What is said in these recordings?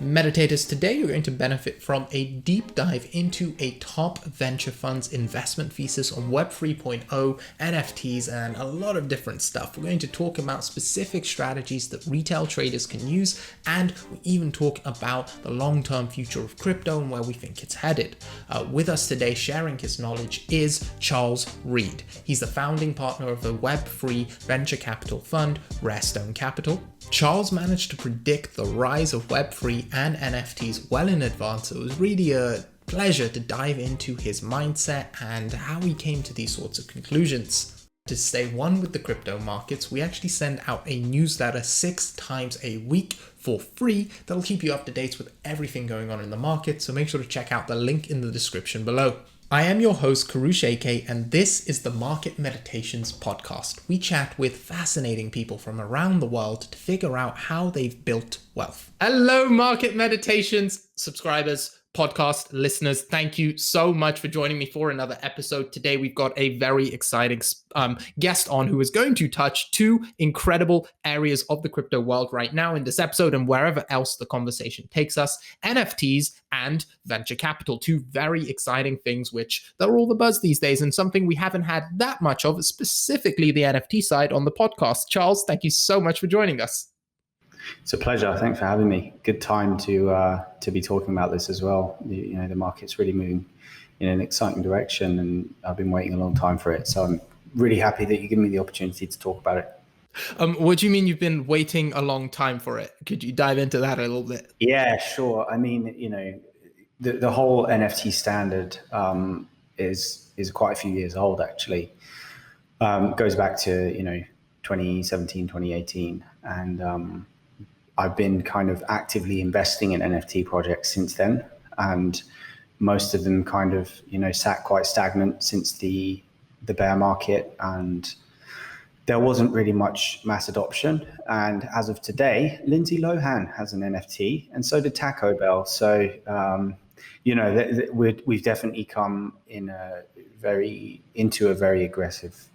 Meditators, today you're going to benefit from a deep dive into a top venture fund's investment thesis on Web 3.0, NFTs, and a lot of different stuff. We're going to talk about specific strategies that retail traders can use, and we even talk about the long-term future of crypto and where we think it's headed. With us today, sharing his knowledge, is 𝐏𝐨𝐬𝐬𝐻. He's the founding partner of the Web3 venture capital fund, Rarestone Capital. 𝐏𝐨𝐬𝐬𝐻 managed to predict the rise of Web3 and NFTs well in advance. So it was really a pleasure to dive into his mindset and how he came to these sorts of conclusions. To stay one with the crypto markets, we actually send out a newsletter 6 times a week for free that'll keep you up to date with everything going on in the market, so make sure to check out the link in the description below. I am your host, 𝐏𝐨𝐬𝐬𝐻, and this is the Market Meditations podcast. We chat with fascinating people from around the world to figure out how they've built wealth. Hello, Market Meditations subscribers, podcast listeners. Thank you so much for joining me for another episode. Today, we've got a very exciting guest on who is going to touch 2 incredible areas of the crypto world right now in this episode and wherever else the conversation takes us: NFTs and venture capital, 2 very exciting things which they're all the buzz these days, and something we haven't had that much of, specifically the NFT side on the podcast. 𝐏𝐨𝐬𝐬𝐻, thank you so much for joining us. It's a pleasure. Thanks for having me. Good time to be talking about this as well. The market's really moving in an exciting direction, and I've been waiting a long time for it. So I'm really happy that you give me the opportunity to talk about it. What do you mean you've been waiting a long time for it? Could you dive into that a little bit? Yeah, sure. I mean, the whole NFT standard is quite a few years old, actually. Goes back to 2017, 2018, and I've been kind of actively investing in NFT projects since then, and most of them kind of sat quite stagnant since the bear market, and there wasn't really much mass adoption. And as of today, Lindsay Lohan has an NFT, and so did Taco Bell. So we've definitely come into a very aggressive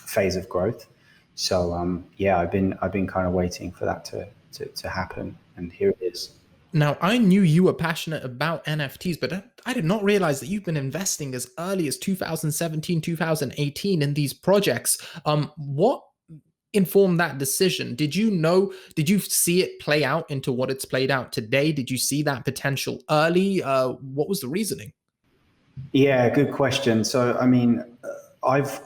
phase of growth. So I've been kind of waiting for that to happen, and here it is. Now, I knew you were passionate about NFTs, but I did not realize that you've been investing as early as 2017, 2018 in these projects. What informed that decision? Did you see it play out into what it's played out today? Did you see that potential early? What was the reasoning? Yeah, good question. So, I mean, I've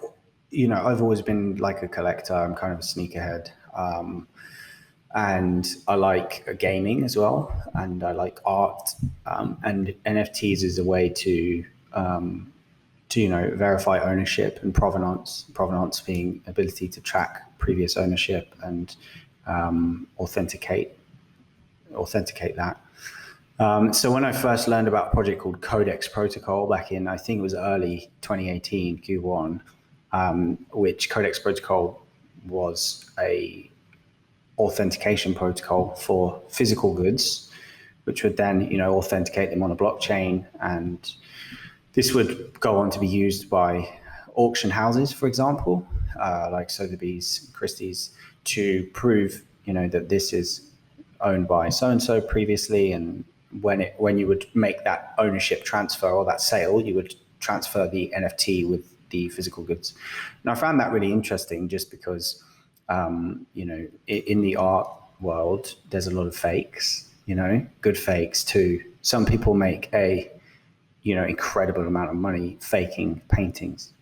always been like a collector. I'm kind of a sneakerhead. And I like gaming as well, and I like art. And NFTs is a way to verify ownership and provenance. Provenance being ability to track previous ownership and authenticate that. So when I first learned about a project called Codex Protocol back in, I think it was early 2018, Q1, which Codex Protocol was a authentication protocol for physical goods, which would then authenticate them on a blockchain, and this would go on to be used by auction houses, for example, like Sotheby's, Christie's, to prove that this is owned by so and so previously, and when you would make that ownership transfer or that sale, you would transfer the NFT with the physical goods. And I found that really interesting, just because in the art world, there's a lot of fakes, good fakes too. Some people make a, incredible amount of money faking paintings.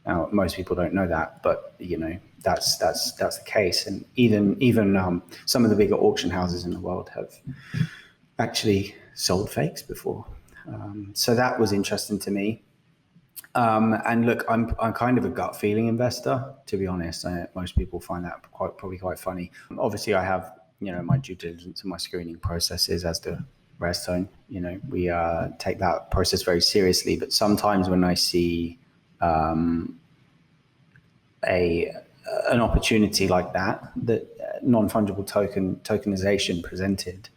Now, most people don't know that, but that's the case. And even some of the bigger auction houses in the world have actually sold fakes before. So that was interesting to me. And look, I'm kind of a gut feeling investor, to be honest. Most people find that probably quite funny. Obviously, I have my due diligence and my screening processes, as do Rarestone. We take that process very seriously. But sometimes when I see an opportunity like that non-fungible tokenization presented,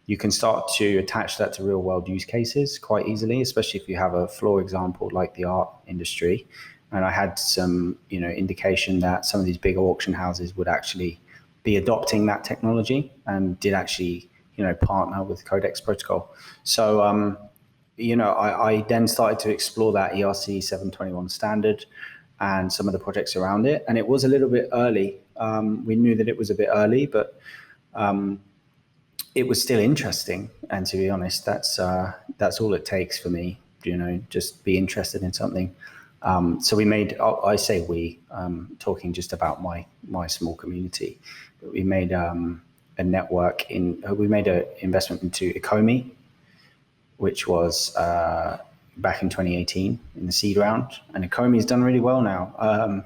you can start to attach that to real world use cases quite easily, especially if you have a floor example like the art industry. And I had some, indication that some of these bigger auction houses would actually be adopting that technology, and did actually, partner with Codex Protocol. So, I then started to explore that ERC 721 standard and some of the projects around it. And it was a little bit early. We knew that it was a bit early, but it was still interesting. And to be honest, that's all it takes for me, just be interested in something. So we made, I say we, talking just about my small community, but we made a network we made an investment into 𝐏𝐸𝐬𝐬, which was back in 2018 in the seed round. And 𝐏𝐸𝐬𝐬 has done really well now.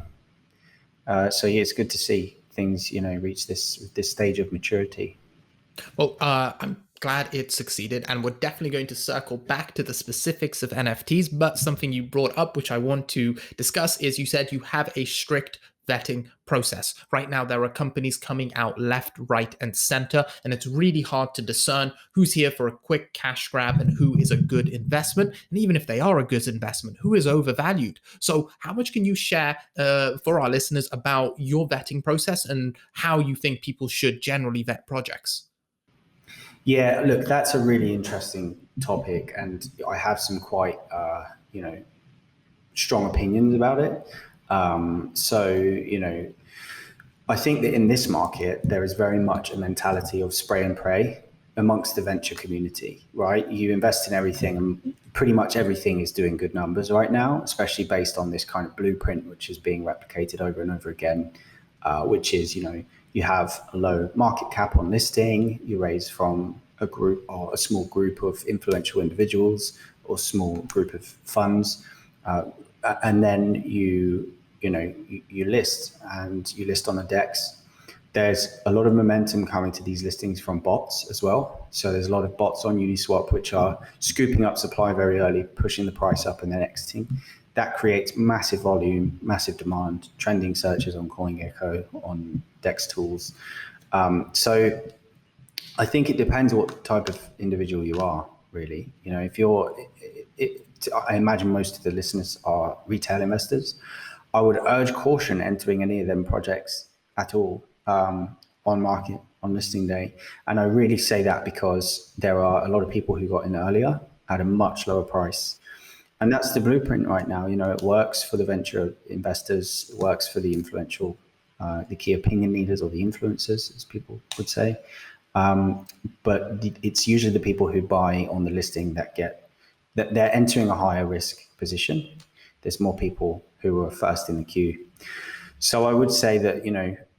So yeah, it's good to see things, reach this stage of maturity. Well, I'm glad it succeeded, and we're definitely going to circle back to the specifics of NFTs, but something you brought up, which I want to discuss, is you said you have a strict vetting process. Right now, there are companies coming out left, right, and center, and it's really hard to discern who's here for a quick cash grab and who is a good investment. And even if they are a good investment, who is overvalued? So how much can you share for our listeners about your vetting process and how you think people should generally vet projects? Yeah, look, that's a really interesting topic, and I have some quite, strong opinions about it. I think that in this market, there is very much a mentality of spray and pray amongst the venture community, right? You invest in everything, and pretty much everything is doing good numbers right now, especially based on this kind of blueprint, which is being replicated over and over again, which is, you have a low market cap on listing, you raise from a group or a small group of influential individuals or small group of funds, and then you list, and you list on the DEX. There's a lot of momentum coming to these listings from bots as well. So there's a lot of bots on Uniswap which are scooping up supply very early, pushing the price up and then exiting. That creates massive volume, massive demand, trending searches on CoinGecko, on DEX tools. So I think it depends what type of individual you are, really. If I imagine most of the listeners are retail investors, I would urge caution entering any of them projects at all on market, on listing day. And I really say that because there are a lot of people who got in earlier at a much lower price. And that's the blueprint right now. It works for the venture investors, it works for the influential, the key opinion leaders or the influencers, as people would say. But it's usually the people who buy on the listing that they're entering a higher risk position. There's more people who are first in the queue. So I would say that,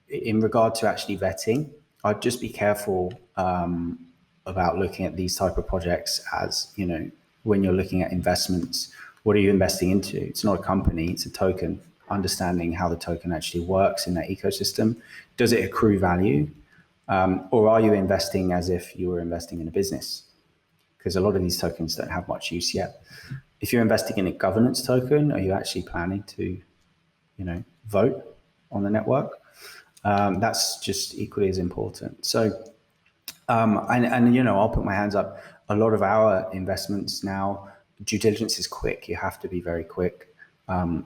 in regard to actually vetting, I'd just be careful about looking at these type of projects as, when you're looking at investments, what are you investing into? It's not a company, it's a token. Understanding how the token actually works in that ecosystem. Does it accrue value? Or are you investing as if you were investing in a business? Because a lot of these tokens don't have much use yet. If you're investing in a governance token, are you actually planning to, vote on the network? That's just equally as important. So, I'll put my hands up. A lot of our investments now, due diligence is quick. You have to be very quick.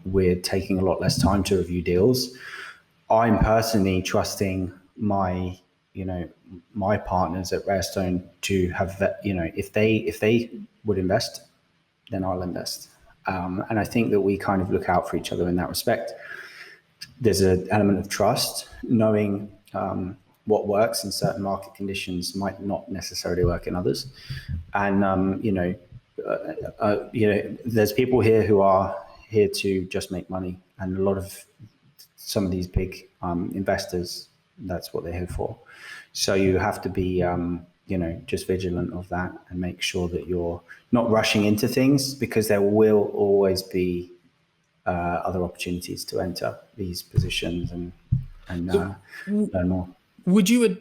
We're taking a lot less time to review deals. I'm personally trusting my partners at Rarestone to have, if they would invest, then I'll invest. And I think that we kind of look out for each other in that respect. There's an element of trust, knowing what works in certain market conditions might not necessarily work in others. And, there's people here who are here to just make money. And a lot of some of these big investors, that's what they're here for. So you have to be, just vigilant of that and make sure that you're not rushing into things, because there will always be other opportunities to enter these positions and learn more. Would you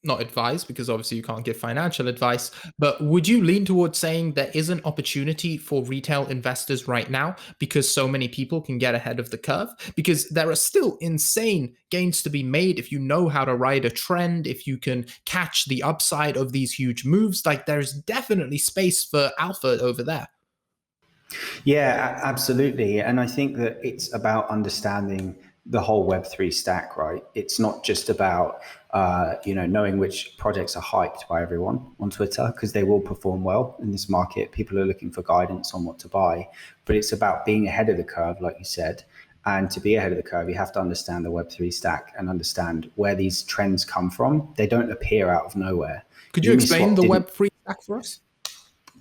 not advise, because obviously you can't give financial advice, but would you lean towards saying there is an opportunity for retail investors right now because so many people can get ahead of the curve? Because there are still insane gains to be made if you know how to ride a trend, if you can catch the upside of these huge moves. Like, there's definitely space for alpha over there. Yeah, absolutely. And I think that it's about understanding the whole Web3 stack, right? It's not just about, knowing which projects are hyped by everyone on Twitter, because they will perform well in this market. People are looking for guidance on what to buy, but it's about being ahead of the curve, like you said. And to be ahead of the curve, you have to understand the Web3 stack and understand where these trends come from. They don't appear out of nowhere. Could you explain the Web3 stack for us?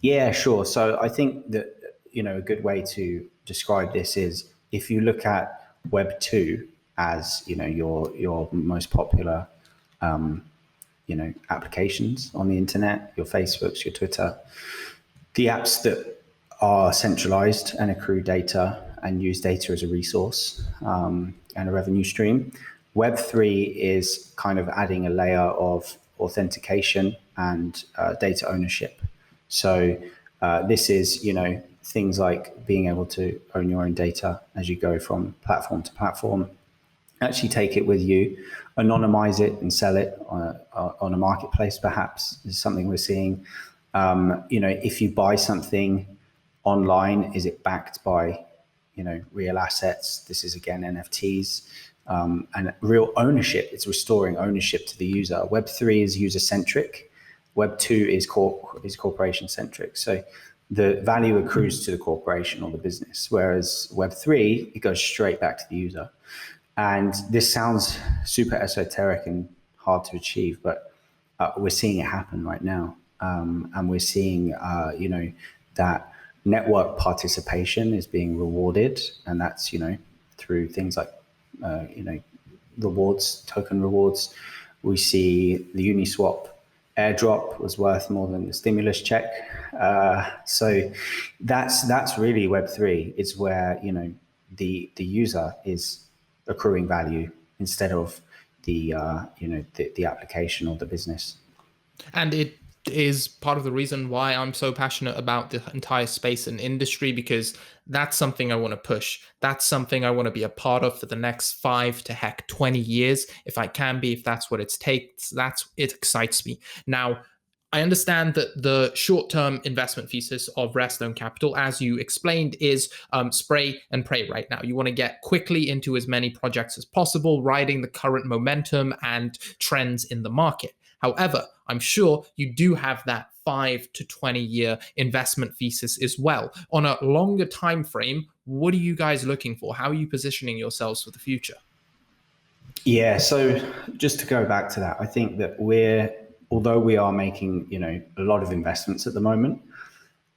Yeah, sure. So I think that, a good way to describe this is, if you look at Web 2 as, your most popular, applications on the internet, your Facebooks, your Twitter, the apps that are centralized and accrue data and use data as a resource, and a revenue stream. Web 3 is kind of adding a layer of authentication and data ownership. So this is, things like being able to own your own data as you go from platform to platform, actually take it with you, anonymize it and sell it on a marketplace, perhaps, is something we're seeing. If you buy something online, is it backed by, real assets? This is, again, NFTs. And real ownership. It's restoring ownership to the user. Web3 is user-centric. Web2 is corporation-centric. So the value accrues to the corporation or the business, whereas Web3, it goes straight back to the user. And this sounds super esoteric and hard to achieve, but we're seeing it happen right now. And we're seeing, that network participation is being rewarded, and that's, through things like, rewards, token rewards. We see the Uniswap airdrop was worth more than the stimulus check. So that's really Web3. It's where, the user is accruing value instead of the application or the business. And it is part of the reason why I'm so passionate about the entire space and industry, because that's something I want to push. That's something I want to be a part of for the next 5 to 20 years, if I can be, if that's what it takes. It excites me. Now, I understand that the short-term investment thesis of Rarestone Capital, as you explained, is spray and pray right now. You want to get quickly into as many projects as possible, riding the current momentum and trends in the market. However, I'm sure you do have that 5 to 20 year investment thesis as well. On a longer time frame, what are you guys looking for? How are you positioning yourselves for the future? Yeah, so just to go back to that, I think that although we are making, a lot of investments at the moment,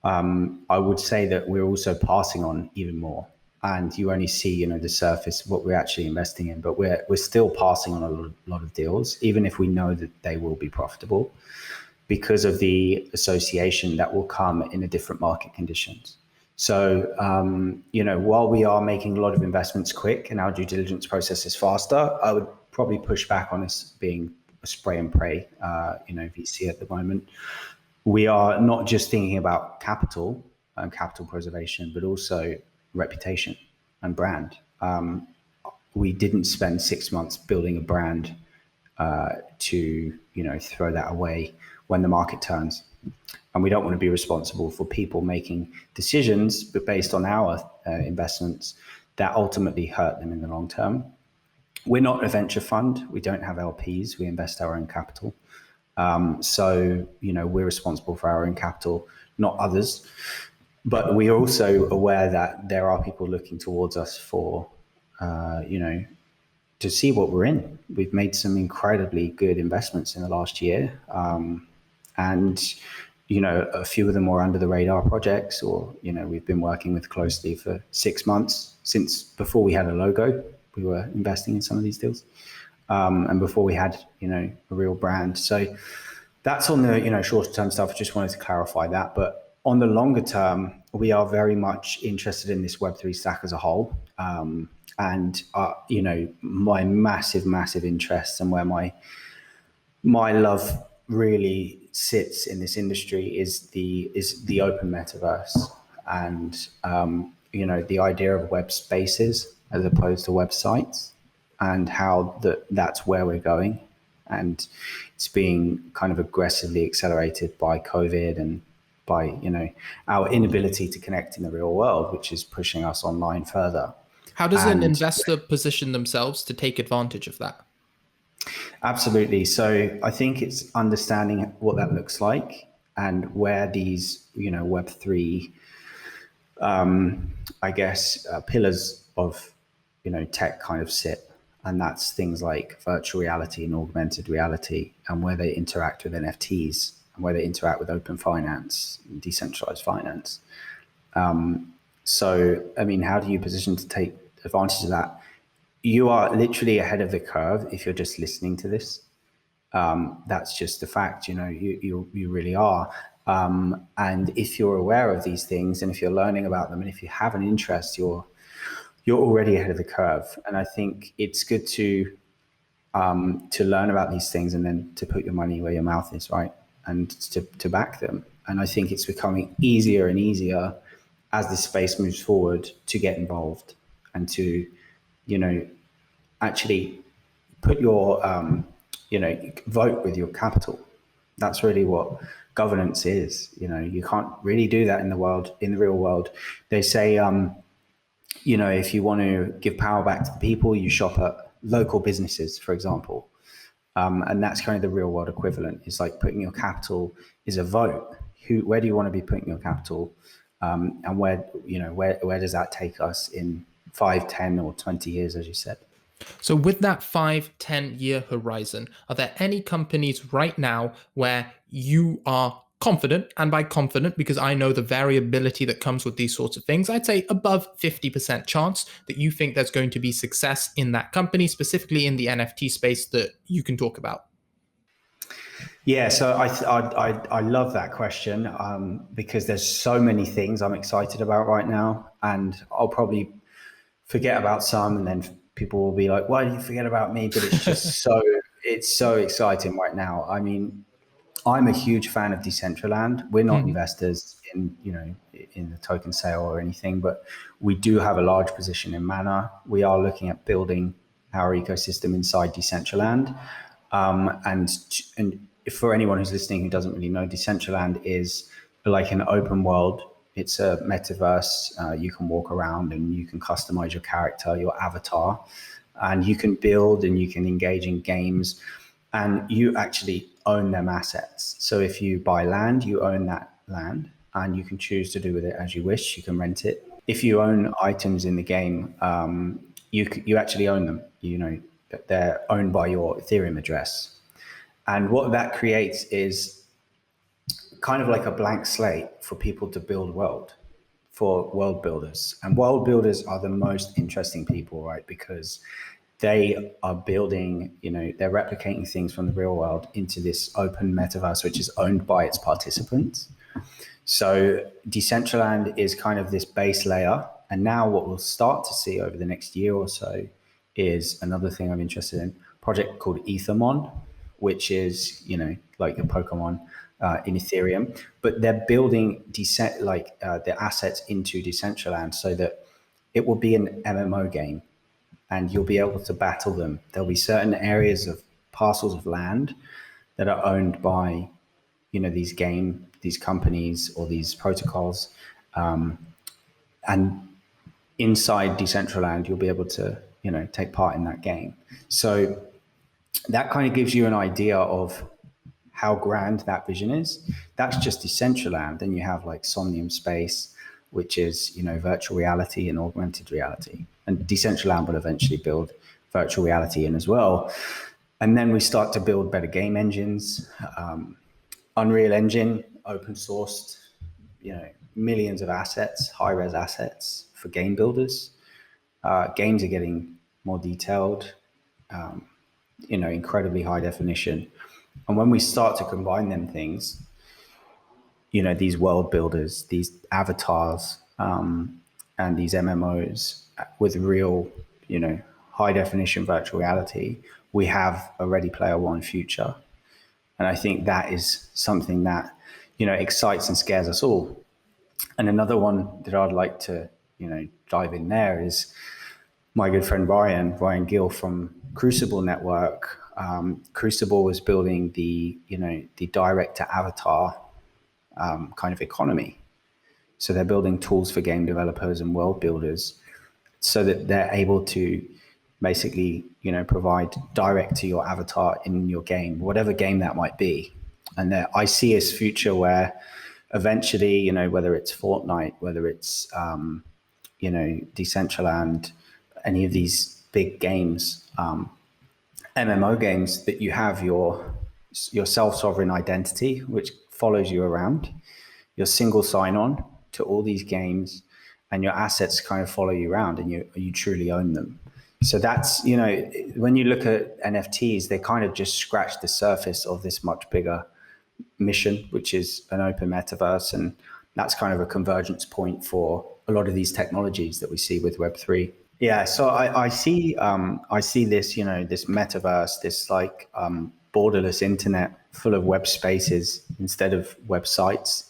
I would say that we're also passing on even more. And you only see, the surface of what we're actually investing in, but we're still passing on a lot of deals, even if we know that they will be profitable, because of the association that will come in the different market conditions. So, while we are making a lot of investments quick and our due diligence process is faster, I would probably push back on this being a spray and pray, VC at the moment. We are not just thinking about capital and capital preservation, but also reputation and brand. We didn't spend 6 months building a brand to throw that away when the market turns. And we don't want to be responsible for people making decisions, but based on our investments that ultimately hurt them in the long term. We're not a venture fund. We don't have LPs. We invest our own capital. So we're responsible for our own capital, not others. But we are also aware that there are people looking towards us for, to see what we're in. We've made some incredibly good investments in the last year. And, a few of them were under the radar projects, or, we've been working with closely for 6 months. Since before we had a logo, we were investing in some of these deals. And before we had, a real brand. So that's on the, shorter term stuff. I just wanted to clarify that. But on the longer term, we are very much interested in this Web3 stack as a whole. And, my massive interest, and where my love really sits in this industry is the open metaverse, and, the idea of web spaces as opposed to websites, and how that's where we're going. And it's being kind of aggressively accelerated by COVID and by, our inability to connect in the real world, which is pushing us online further. How does an And investor position themselves to take advantage of that? absolutely. So I think it's understanding what that looks like and where these, Web3, I guess, pillars of, tech kind of sit. And that's things like virtual reality and augmented reality, and where they interact with NFTs, and where they interact with open finance, decentralized finance. So, I mean, how do you position to take advantage of that? You are literally ahead of the curve if you're just listening to this. That's just the fact. You really are. And if you're aware of these things, and if you're learning about them, and if you have an interest, you're already ahead of the curve. And I think it's good to learn about these things, and then to put your money where your mouth is, right? And to back them. And I think it's becoming easier and easier as this space moves forward to get involved, and to, actually put your, vote with your capital. That's really what governance is. You can't really do that in the real world. They say, if you want to give power back to the people, you shop at local businesses, for example. And that's kind of the real world equivalent. It's like putting your capital is a vote. Where do you want to be putting your capital? And where does that take us in 5, 10, or 20 years, as you said? So with that 5-10 year horizon, are there any companies right now where you are confident, and by confident, because I know the variability that comes with these sorts of things, I'd say above 50% chance that you think there's going to be success in that company, specifically in the NFT space, that you can talk about? Yeah, so I love that question, because there's so many things I'm excited about right now, and I'll probably forget about some, and then people will be like, "Why did you forget about me?" But it's just it's so exciting right now. I mean, I'm a huge fan of Decentraland. We're not investors in the token sale or anything, but we do have a large position in Mana. We are looking at building our ecosystem inside Decentraland, and for anyone who's listening who doesn't really know, Decentraland is like an open world. It's a metaverse. You can walk around and you can customize your character, your avatar, and you can build and you can engage in games, and you actually own them assets. So if you buy land, you own that land, and you can choose to do with it as you wish. You can rent it. If you own items in the game, you actually own them. They're owned by your Ethereum address. And what that creates is kind of like a blank slate for people to build for world builders. And world builders are the most interesting people, right? Because they are building, they're replicating things from the real world into this open metaverse, which is owned by its participants. So Decentraland is kind of this base layer. And now what we'll start to see over the next year or so is another thing I'm interested in, a project called Ethermon, which is, like a Pokemon in Ethereum, but they're building their assets into Decentraland so that it will be an MMO game, and you'll be able to battle them. There'll be certain areas of parcels of land that are owned by, these companies or these protocols, and inside Decentraland, you'll be able to, take part in that game. So that kind of gives you an idea of how grand that vision is. That's just Decentraland. Then you have like Somnium Space, which is, virtual reality and augmented reality. And Decentraland will eventually build virtual reality in as well. And then we start to build better game engines. Unreal Engine, open sourced, millions of assets, high res assets for game builders. Games are getting more detailed, incredibly high definition. And when we start to combine them things, these world builders, these avatars, and these MMOs with real, high definition virtual reality, we have a Ready Player One future. And I think that is something that, excites and scares us all. And another one that I'd like to, dive in there is my good friend Ryan Gill from Crucible Network. Crucible was building the direct to avatar kind of economy. So they're building tools for game developers and world builders so that they're able to basically, provide direct to your avatar in your game, whatever game that might be. And I see this future where eventually, whether it's Fortnite, whether it's, Decentraland, any of these big games, MMO games, that you have your self-sovereign identity, which follows you around, your single sign-on to all these games, and your assets kind of follow you around, and you truly own them. So that's, when you look at NFTs, they kind of just scratch the surface of this much bigger mission, which is an open metaverse. And that's kind of a convergence point for a lot of these technologies that we see with Web3. Yeah, so I see this, this metaverse, this like borderless internet full of web spaces instead of websites,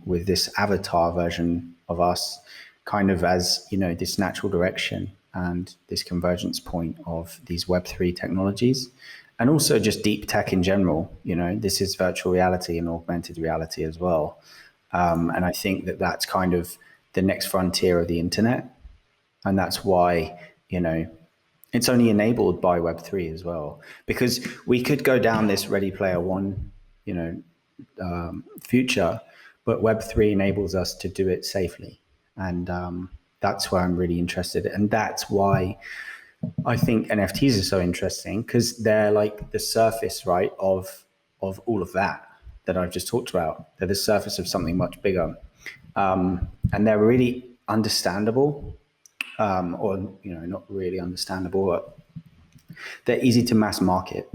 with this avatar version of us kind of as, this natural direction and this convergence point of these Web3 technologies, and also just deep tech in general. This is virtual reality and augmented reality as well. And I think that that's kind of the next frontier of the internet. And that's why, it's only enabled by Web3 as well, because we could go down this Ready Player One, future, but Web3 enables us to do it safely. And that's where I'm really interested. And that's why I think NFTs are so interesting, because they're like the surface, right, of all of that I've just talked about. They're the surface of something much bigger. And they're really understandable, or, not really understandable, but they're easy to mass market.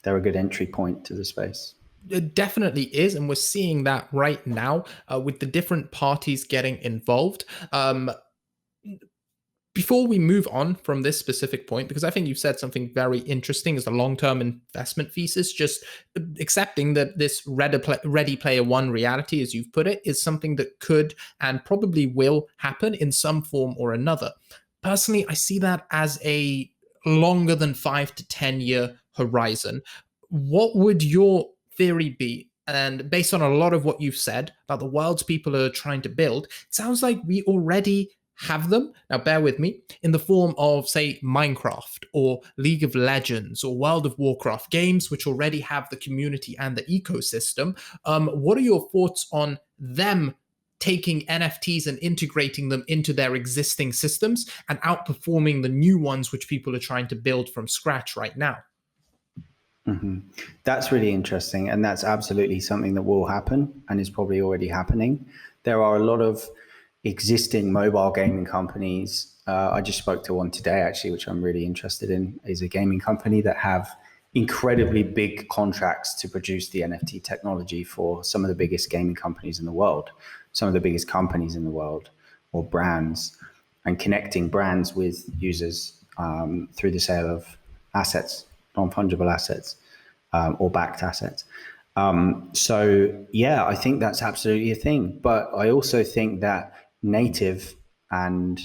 They're a good entry point to the space. It definitely is, and we're seeing that right now with the different parties getting involved. Before we move on from this specific point, because I think you've said something very interesting as a long-term investment thesis, just accepting that this Ready Player One reality, as you've put it, is something that could and probably will happen in some form or another. Personally, I see that as a longer than 5 to 10 year horizon. What would your theory be? And based on a lot of what you've said about the worlds people are trying to build, it sounds like we already have them. Now, bear with me, in the form of, say, Minecraft or League of Legends or World of Warcraft, games which already have the community and the ecosystem. What are your thoughts on them taking NFTs and integrating them into their existing systems and outperforming the new ones which people are trying to build from scratch right now? Mm-hmm. That's really interesting. And that's absolutely something that will happen and is probably already happening. There are a lot of existing mobile gaming companies. I just spoke to one today, actually, which I'm really interested in, is a gaming company that have incredibly big contracts to produce the NFT technology for some of the biggest gaming companies in the world, some of the biggest companies in the world, or brands, and connecting brands with users through the sale of assets, non-fungible assets, or backed assets. So yeah, I think that's absolutely a thing. But I also think that native and,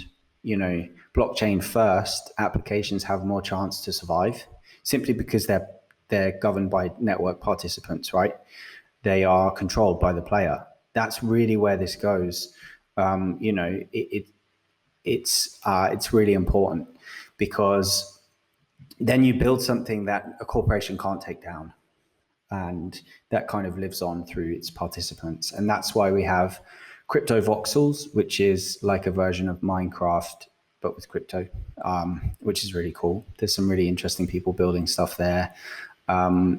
blockchain first applications have more chance to survive, simply because they're governed by network participants, right? They are controlled by the player. That's really where this goes. It's really important, because then you build something that a corporation can't take down, and that kind of lives on through its participants. And that's why we have crypto voxels, which is like a version of Minecraft, but with crypto, which is really cool. There's some really interesting people building stuff there,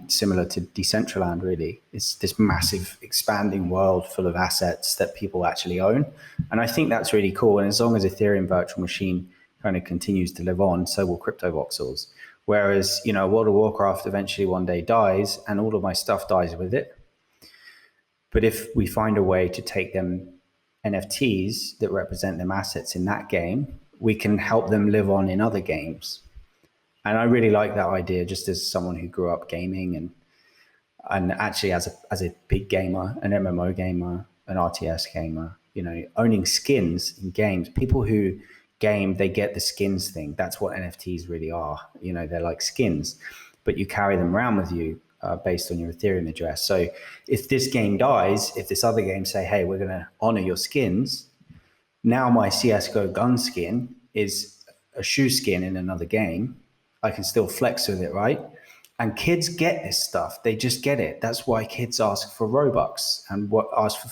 similar to Decentraland, really. It's this massive expanding world full of assets that people actually own. And I think that's really cool. And as long as Ethereum virtual machine kind of continues to live on, so will crypto voxels. Whereas, World of Warcraft eventually one day dies and all of my stuff dies with it. But if we find a way to take them NFTs that represent them assets in that game, we can help them live on in other games. And I really like that idea, just as someone who grew up gaming and actually as a big gamer, an MMO gamer, an RTS gamer, owning skins in games. People who game, they get the skins thing. That's what NFTs really are. They're like skins, but you carry them around with you based on your Ethereum address. So if this game dies, if this other game say, hey, we're going to honor your skins, Now my CSGO gun skin is a shoe skin in another game. I can still flex with it, right? And kids get this stuff. They just get it. That's why kids ask for Robux and ask for,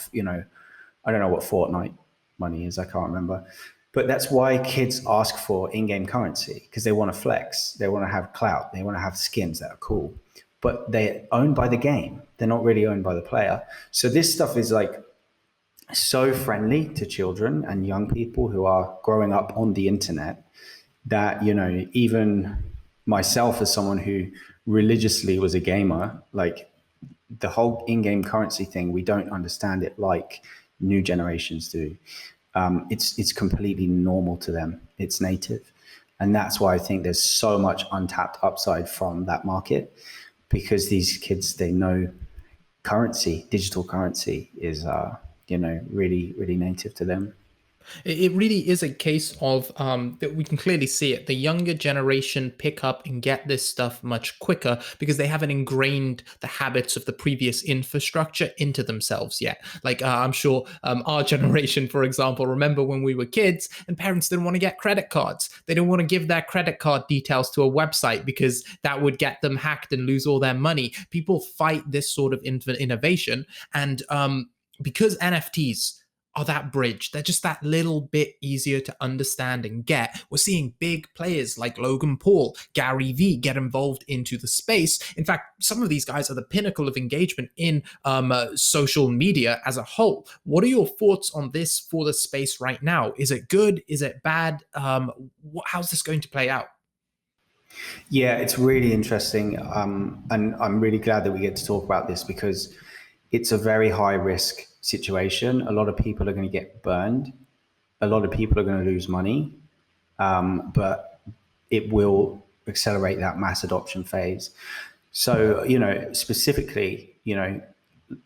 I don't know what Fortnite money is. I can't remember. But that's why kids ask for in-game currency, because they want to flex. They want to have clout. They want to have skins that are cool. But they're owned by the game. They're not really owned by the player. So this stuff is like so friendly to children and young people who are growing up on the internet that, even myself as someone who religiously was a gamer, like the whole in-game currency thing, we don't understand it like new generations do. It's completely normal to them. It's native. And that's why I think there's so much untapped upside from that market, because these kids, they know digital currency is, really, really native to them. It really is a case of that we can clearly see it. The younger generation pick up and get this stuff much quicker because they haven't ingrained the habits of the previous infrastructure into themselves yet. Like I'm sure our generation, for example, remember when we were kids and parents didn't want to get credit cards. They didn't want to give their credit card details to a website because that would get them hacked and lose all their money. People fight this sort of innovation, and because NFTs are that bridge. They're just that little bit easier to understand and get. We're seeing big players like Logan Paul, Gary Vee get involved into the space. In fact, some of these guys are the pinnacle of engagement in social media as a whole. What are your thoughts on this for the space right now? Is it good? Is it bad? How's this going to play out? Yeah, it's really interesting. And I'm really glad that we get to talk about this, because it's a very high risk situation. A lot of people are going to get burned. A lot of people are going to lose money. But it will accelerate that mass adoption phase. So, specifically,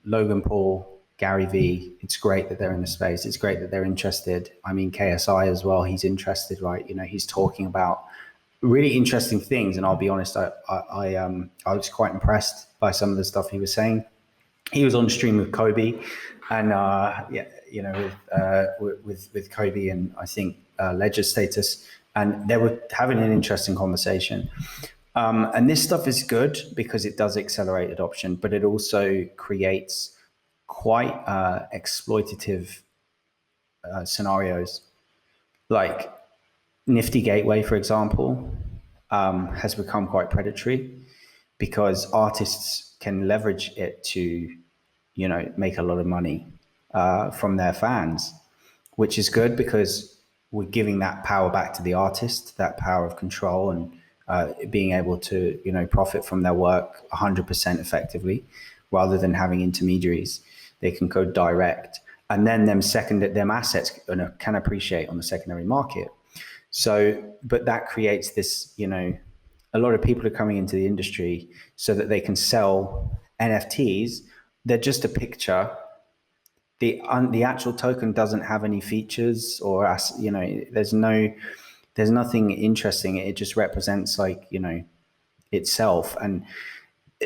Logan Paul, Gary Vee, it's great that they're in the space. It's great that they're interested. I mean, KSI as well, he's interested, right? He's talking about really interesting things. And I'll be honest, I was quite impressed by some of the stuff he was saying. He was on stream with Kobe, and with Kobe and I think Ledger's Status, and they were having an interesting conversation. And this stuff is good because it does accelerate adoption, but it also creates quite exploitative scenarios. Like Nifty Gateway, for example, has become quite predatory because artists can leverage it to, make a lot of money from their fans, which is good because we're giving that power back to the artist, that power of control and being able to, profit from their work 100% effectively, rather than having intermediaries. They can go direct, and then them assets can appreciate on the secondary market. So, but that creates this, a lot of people are coming into the industry so that they can sell NFTs. They're just a picture. The actual token doesn't have any features or, there's nothing interesting. It just represents itself. And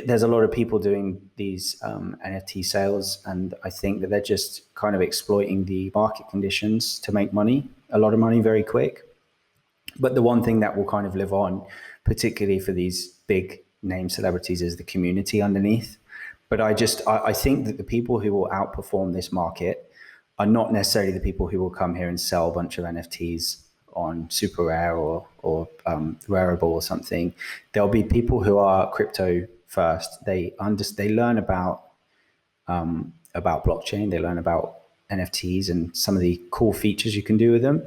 there's a lot of people doing these NFT sales, and I think that they're just kind of exploiting the market conditions to make money, a lot of money very quick. But the one thing that will kind of live on, particularly for these big name celebrities, is the community underneath. But I think that the people who will outperform this market are not necessarily the people who will come here and sell a bunch of NFTs on Super Rare or Rareable or something. There'll be people who are crypto first. They learn about blockchain. They learn about NFTs and some of the cool features you can do with them.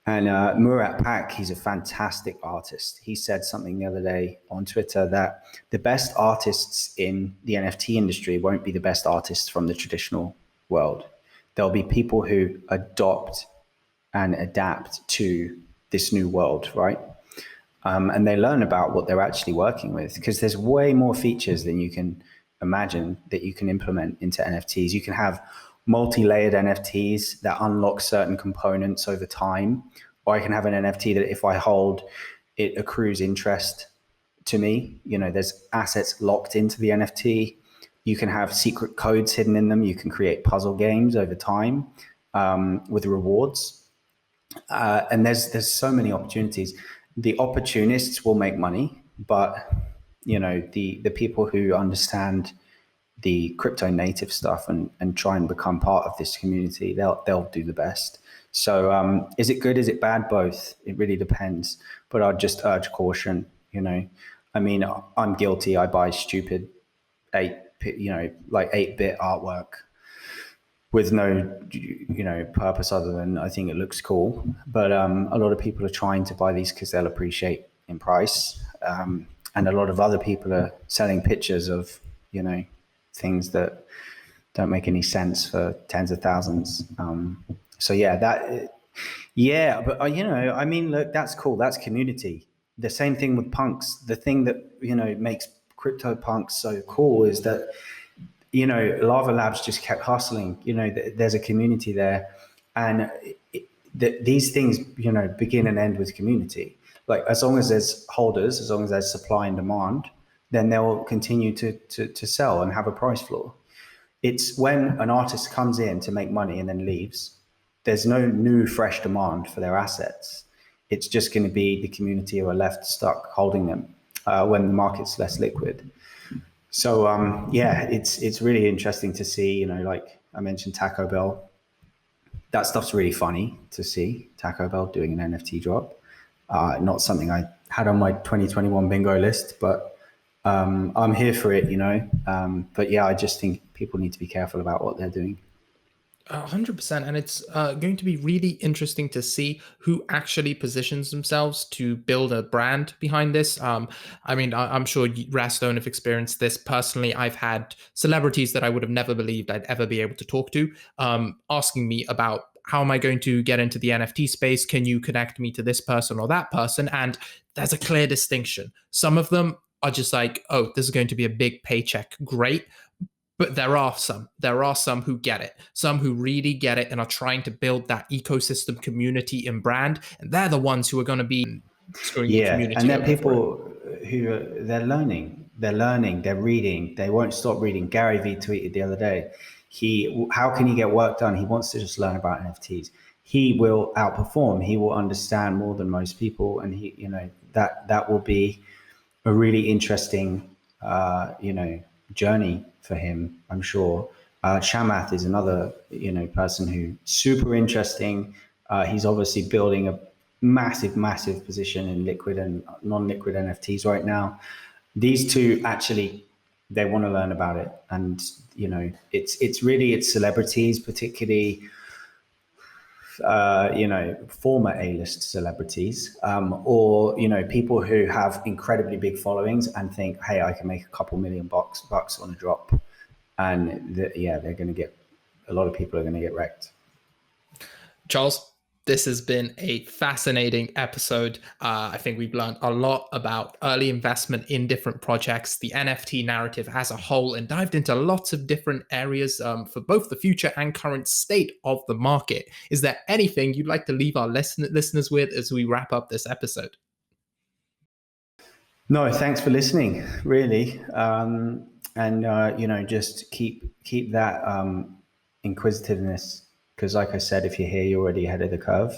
And Murat Pak, he's a fantastic artist. He said something the other day on Twitter that the best artists in the NFT industry won't be the best artists from the traditional world. There'll be people who adopt and adapt to this new world, right? And they learn about what they're actually working with, because there's way more features than you can imagine that you can implement into NFTs. You can have multi-layered NFTs that unlock certain components over time, or I can have an NFT that if I hold, it accrues interest to me. There's assets locked into the NFT. You can have secret codes hidden in them. You can create puzzle games over time. with rewards. And there's so many opportunities. The opportunists will make money, but the people who understand the crypto native stuff and try and become part of this community, they'll do the best. So is it good? Is it bad? Both. It really depends. But I'd just urge caution. I mean, I'm guilty. I buy stupid 8-bit artwork with no purpose other than I think it looks cool. But a lot of people are trying to buy these because they'll appreciate in price, and a lot of other people are selling pictures of things that don't make any sense for tens of thousands. So yeah, but I mean, look, that's cool. That's community. The same thing with punks. The thing that makes crypto punks so cool is that Lava Labs just kept hustling. There's a community there, and these things begin and end with community. Like, as long as there's holders, as long as there's supply and demand, then they'll continue to sell and have a price floor. It's when an artist comes in to make money and then leaves, there's no new fresh demand for their assets. It's just going to be the community who are left stuck holding them when the market's less liquid. So yeah, it's really interesting to see. Like I mentioned, Taco Bell. That stuff's really funny to see. Taco Bell doing an NFT drop. Not something I had on my 2021 bingo list, but I'm here for it, But yeah, I just think people need to be careful about what they're doing. 100%, and it's going to be really interesting to see who actually positions themselves to build a brand behind this. I mean, I'm sure Rarestone have experienced this personally. I've had celebrities that I would have never believed I'd ever be able to talk to, asking me about how am I going to get into the NFT space? Can you connect me to this person or that person? And there's a clear distinction. Some of them are just like, oh, this is going to be a big paycheck. Great. But there are some who get it, some who really get it and are trying to build that ecosystem, community, and brand. And they're the ones who are going to be screwing the community. And they're people who they're learning, they're reading, they won't stop reading. Gary Vee tweeted the other day, how can he get work done? He wants to just learn about NFTs. He will outperform. He will understand more than most people, and that will be a really interesting, journey for him, I'm sure. 𝐏𝐨𝐝𝐬𝐬𝐬𝐿 is another, person who super interesting. He's obviously building a massive position in liquid and non-liquid NFTs right now. These two actually, they want to learn about it, and it's celebrities, particularly former A-list celebrities, or people who have incredibly big followings and think, hey, I can make a couple million bucks on a drop, and they're going to get, a lot of people are going to get wrecked. Charles, this has been a fascinating episode. I think we've learned a lot about early investment in different projects, the NFT narrative as a whole, and dived into lots of different areas for both the future and current state of the market. Is there anything you'd like to leave our listeners with as we wrap up this episode? No, thanks for listening, really. Just keep that inquisitiveness, because like I said, if you're here, you're already ahead of the curve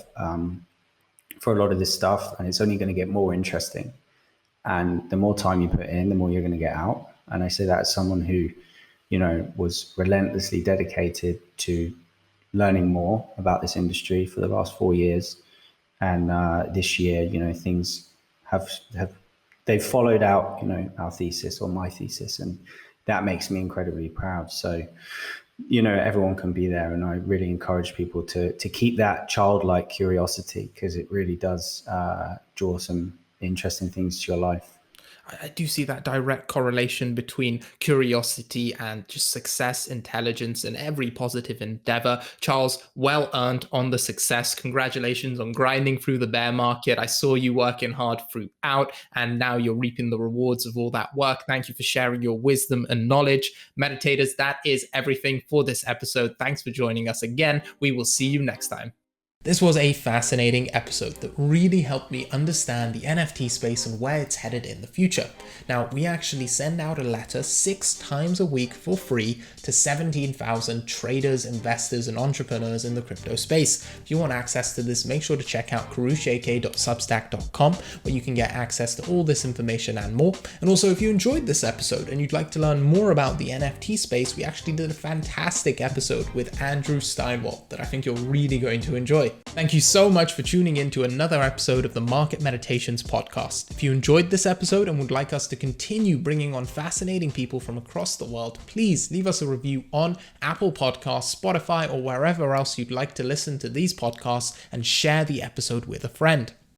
for a lot of this stuff, and it's only going to get more interesting. And the more time you put in, the more you're going to get out. And I say that as someone who, was relentlessly dedicated to learning more about this industry for the last 4 years. And this year, things they've followed out, our thesis or my thesis, and that makes me incredibly proud. So, everyone can be there, and I really encourage people to keep that childlike curiosity, because it really does draw some interesting things to your life. I do see that direct correlation between curiosity and just success, intelligence, and every positive endeavor. Charles, well earned on the success. Congratulations on grinding through the bear market. I saw you working hard throughout, and now you're reaping the rewards of all that work. Thank you for sharing your wisdom and knowledge. Meditators, that is everything for this episode. Thanks for joining us again. We will see you next time. This was a fascinating episode that really helped me understand the NFT space and where it's headed in the future. Now, we actually send out a letter 6 times a week for free to 17,000 traders, investors, and entrepreneurs in the crypto space. If you want access to this, make sure to check out 𝐉𝐨𝐬𝐺.substack.com, where you can get access to all this information and more. And also, if you enjoyed this episode and you'd like to learn more about the NFT space, we actually did a fantastic episode with Andrew Steinwald that I think you're really going to enjoy. Thank you so much for tuning in to another episode of the Market Meditations podcast. If you enjoyed this episode and would like us to continue bringing on fascinating people from across the world, please leave us a review on Apple Podcasts, Spotify, or wherever else you'd like to listen to these podcasts, and share the episode with a friend.